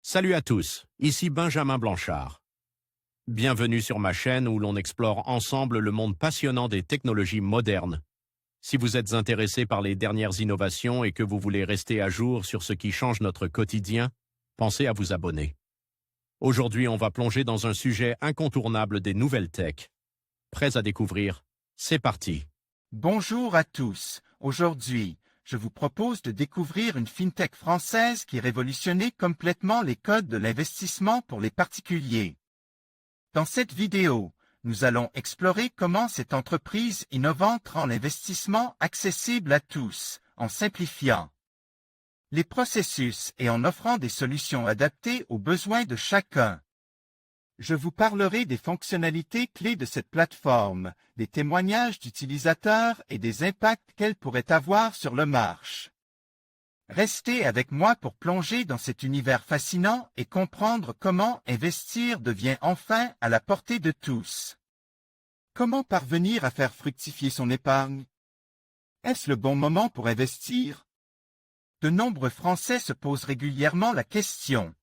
Salut à tous, ici Benjamin Blanchard. Bienvenue sur ma chaîne où l'on explore ensemble le monde passionnant des technologies modernes. Si vous êtes intéressé par les dernières innovations et que vous voulez rester à jour sur ce qui change notre quotidien, pensez à vous abonner. Aujourd'hui, on va plonger dans un sujet incontournable des nouvelles tech. Prêts à découvrir? C'est parti! Bonjour à tous. Aujourd'hui, je vous propose de découvrir une fintech française qui révolutionnait complètement les codes de l'investissement pour les particuliers. Dans cette vidéo, nous allons explorer comment cette entreprise innovante rend l'investissement accessible à tous, en simplifiant les processus et en offrant des solutions adaptées aux besoins de chacun. Je vous parlerai des fonctionnalités clés de cette plateforme, des témoignages d'utilisateurs et des impacts qu'elle pourrait avoir sur le marché. Restez avec moi pour plonger dans cet univers fascinant et comprendre comment investir devient enfin à la portée de tous. Comment parvenir à faire fructifier son épargne? Est-ce le bon moment pour investir? De nombreux Français se posent régulièrement la question.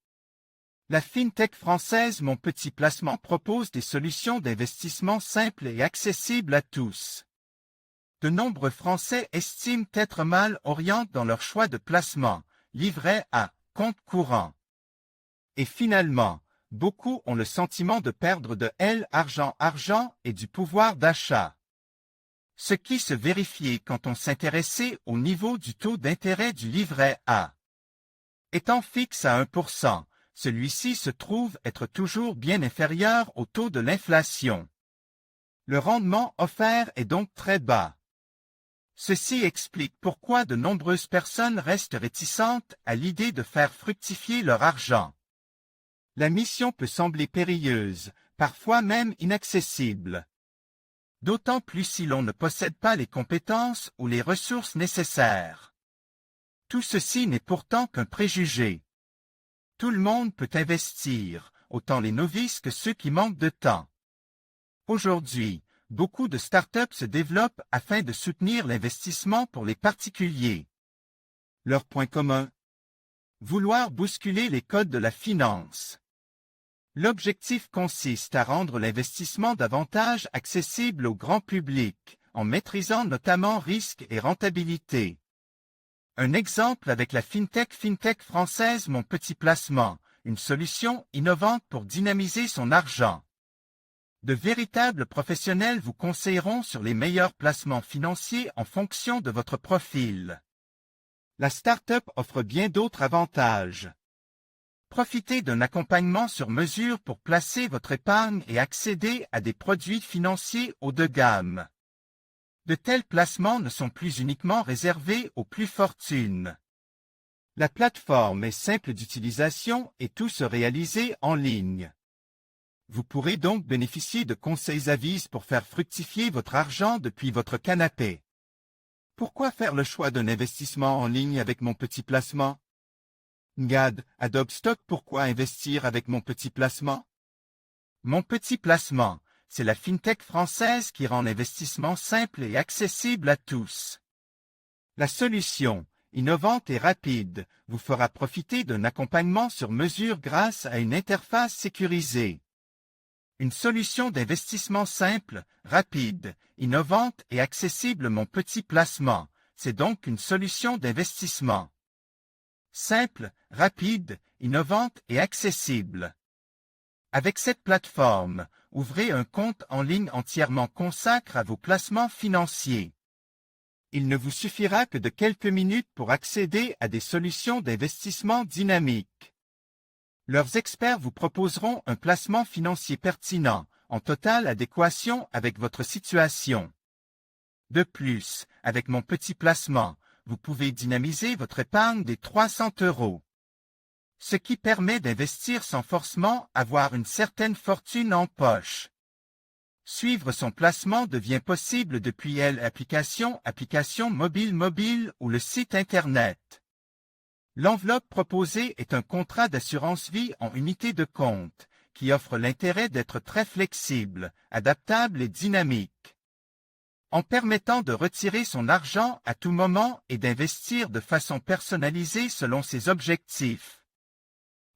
La fintech française Mon Petit Placement propose des solutions d'investissement simples et accessibles à tous. De nombreux Français estiment être mal orientés dans leur choix de placement, livret A, compte courant. Et finalement, beaucoup ont le sentiment de perdre de l'argent et du pouvoir d'achat. Ce qui se vérifiait quand on s'intéressait au niveau du taux d'intérêt du livret A. Étant fixe à 1%, celui-ci se trouve être toujours bien inférieur au taux de l'inflation. Le rendement offert est donc très bas. Ceci explique pourquoi de nombreuses personnes restent réticentes à l'idée de faire fructifier leur argent. La mission peut sembler périlleuse, parfois même inaccessible. D'autant plus si l'on ne possède pas les compétences ou les ressources nécessaires. Tout ceci n'est pourtant qu'un préjugé. Tout le monde peut investir, autant les novices que ceux qui manquent de temps. Aujourd'hui, beaucoup de startups se développent afin de soutenir l'investissement pour les particuliers. Leur point commun? Vouloir bousculer les codes de la finance. L'objectif consiste à rendre l'investissement davantage accessible au grand public, en maîtrisant notamment risque et rentabilité. Un exemple avec la fintech française Mon Petit Placement, une solution innovante pour dynamiser son argent. De véritables professionnels vous conseilleront sur les meilleurs placements financiers en fonction de votre profil. La start-up offre bien d'autres avantages. Profitez d'un accompagnement sur mesure pour placer votre épargne et accéder à des produits financiers haut de gamme. De tels placements ne sont plus uniquement réservés aux plus fortunes. La plateforme est simple d'utilisation et tout se réaliser en ligne. Vous pourrez donc bénéficier de conseils avises pour faire fructifier votre argent depuis votre canapé. Pourquoi faire le choix d'un investissement en ligne avec Mon Petit Placement? Ngad, Adobe Stock, pourquoi investir avec Mon Petit Placement? Mon Petit Placement, c'est la fintech française qui rend l'investissement simple et accessible à tous. La solution, innovante et rapide, vous fera profiter d'un accompagnement sur mesure grâce à une interface sécurisée. Une solution d'investissement simple, rapide, innovante et accessible. Mon Petit Placement, c'est donc une solution d'investissement simple, rapide, innovante et accessible. Avec cette plateforme, ouvrez un compte en ligne entièrement consacré à vos placements financiers. Il ne vous suffira que de quelques minutes pour accéder à des solutions d'investissement dynamiques. Leurs experts vous proposeront un placement financier pertinent, en totale adéquation avec votre situation. De plus, avec Mon Petit Placement, vous pouvez dynamiser votre épargne des 300 €. Ce qui permet d'investir sans forcément avoir une certaine fortune en poche. Suivre son placement devient possible depuis l'application mobile ou le site Internet. L'enveloppe proposée est un contrat d'assurance vie en unité de compte, qui offre l'intérêt d'être très flexible, adaptable et dynamique. En permettant de retirer son argent à tout moment et d'investir de façon personnalisée selon ses objectifs.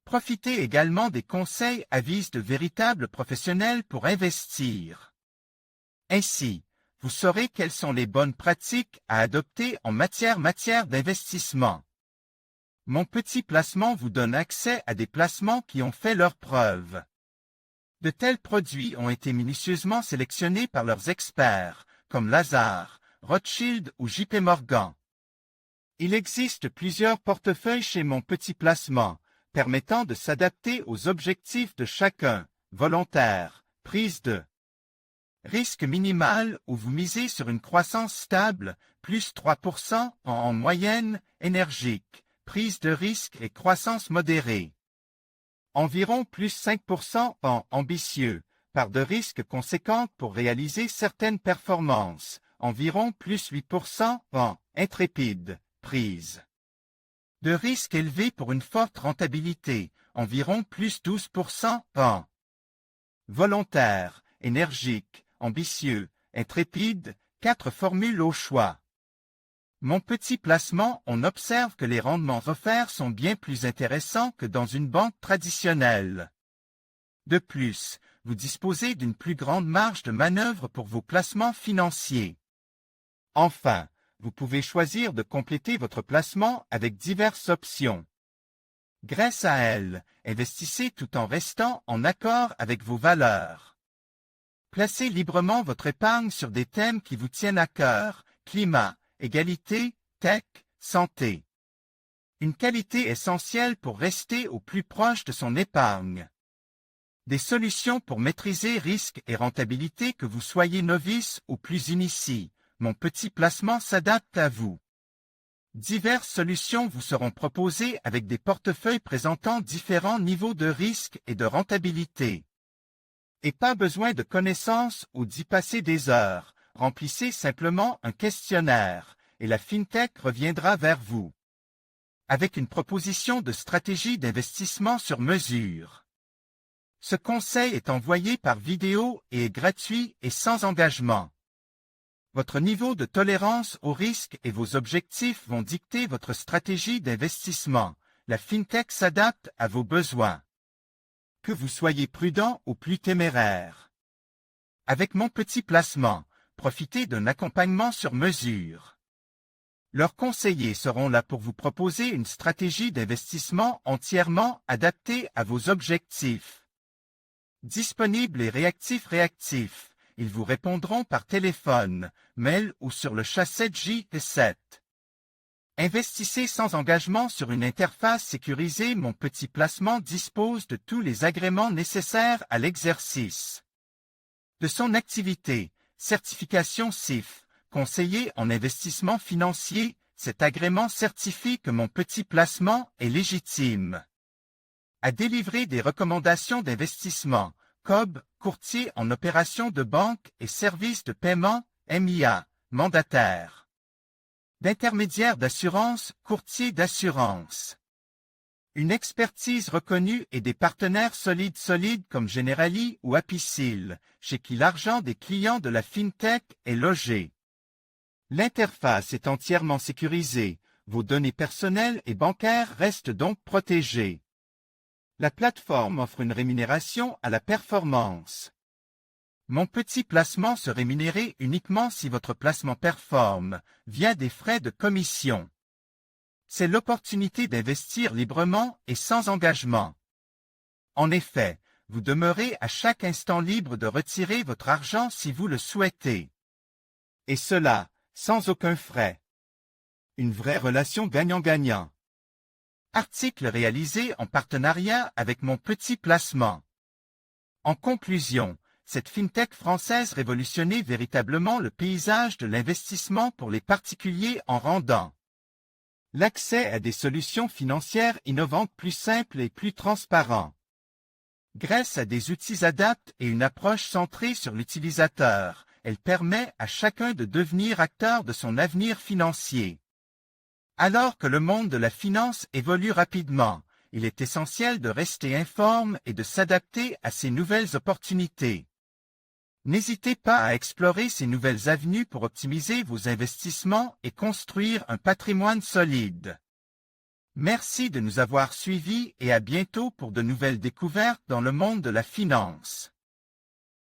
Profitez également des conseils avis de véritables professionnels pour investir. Ainsi, vous saurez quelles sont les bonnes pratiques à adopter en matière d'investissement. Mon petit placement vous donne accès à des placements qui ont fait leurs preuves. De tels produits ont été minutieusement sélectionnés par leurs experts, comme Lazard, Rothschild ou JP Morgan. Il existe plusieurs portefeuilles chez mon petit placement, permettant de s'adapter aux objectifs de chacun, volontaire, prise de risque minimal où vous misez sur une croissance stable, plus 3% en moyenne, énergique, prise de risque et croissance modérée. Environ plus 5% en ambitieux, part de risque conséquente pour réaliser certaines performances, environ plus 8% en intrépide, prise de risque élevé pour une forte rentabilité, environ plus 12% en volontaire, énergique, ambitieux, intrépide, 4 formules au choix. Mon petit placement, on observe que les rendements offerts sont bien plus intéressants que dans une banque traditionnelle. De plus, vous disposez d'une plus grande marge de manœuvre pour vos placements financiers. Enfin, vous pouvez choisir de compléter votre placement avec diverses options. Grâce à elles, investissez tout en restant en accord avec vos valeurs. Placez librement votre épargne sur des thèmes qui vous tiennent à cœur, climat, égalité, tech, santé. Une qualité essentielle pour rester au plus proche de son épargne. Des solutions pour maîtriser risque et rentabilité que vous soyez novice ou plus initié. Mon petit placement s'adapte à vous. Diverses solutions vous seront proposées avec des portefeuilles présentant différents niveaux de risque et de rentabilité. Et pas besoin de connaissances ou d'y passer des heures. Remplissez simplement un questionnaire et la FinTech reviendra vers vous avec une proposition de stratégie d'investissement sur mesure. Ce conseil est envoyé par vidéo et est gratuit et sans engagement. Votre niveau de tolérance au risque et vos objectifs vont dicter votre stratégie d'investissement. La FinTech s'adapte à vos besoins. Que vous soyez prudent ou plus téméraire. Avec mon petit placement, profitez d'un accompagnement sur mesure. Leurs conseillers seront là pour vous proposer une stratégie d'investissement entièrement adaptée à vos objectifs. Disponibles et réactifs. Ils vous répondront par téléphone, mail ou sur le chat 7J7. Investissez sans engagement sur une interface sécurisée. Mon petit placement dispose de tous les agréments nécessaires à l'exercice de son activité. Certification CIF, conseiller en investissement financier, cet agrément certifie que mon petit placement est légitime. À délivrer des recommandations d'investissement, COB, courtier en opérations de banque et services de paiement, MIA, mandataire. D'intermédiaire d'assurance, courtier d'assurance. Une expertise reconnue et des partenaires solides comme Generali ou Apicil, chez qui l'argent des clients de la FinTech est logé. L'interface est entièrement sécurisée, vos données personnelles et bancaires restent donc protégées. La plateforme offre une rémunération à la performance. Mon petit placement se rémunérait uniquement si votre placement performe, via des frais de commission. C'est l'opportunité d'investir librement et sans engagement. En effet, vous demeurez à chaque instant libre de retirer votre argent si vous le souhaitez. Et cela, sans aucun frais. Une vraie relation gagnant-gagnant. Article réalisé en partenariat avec mon petit placement. En conclusion, cette FinTech française révolutionnait véritablement le paysage de l'investissement pour les particuliers en rendant l'accès à des solutions financières innovantes plus simples et plus transparents. Grâce à des outils adaptés et une approche centrée sur l'utilisateur, elle permet à chacun de devenir acteur de son avenir financier. Alors que le monde de la finance évolue rapidement, il est essentiel de rester informé et de s'adapter à ces nouvelles opportunités. N'hésitez pas à explorer ces nouvelles avenues pour optimiser vos investissements et construire un patrimoine solide. Merci de nous avoir suivis et à bientôt pour de nouvelles découvertes dans le monde de la finance.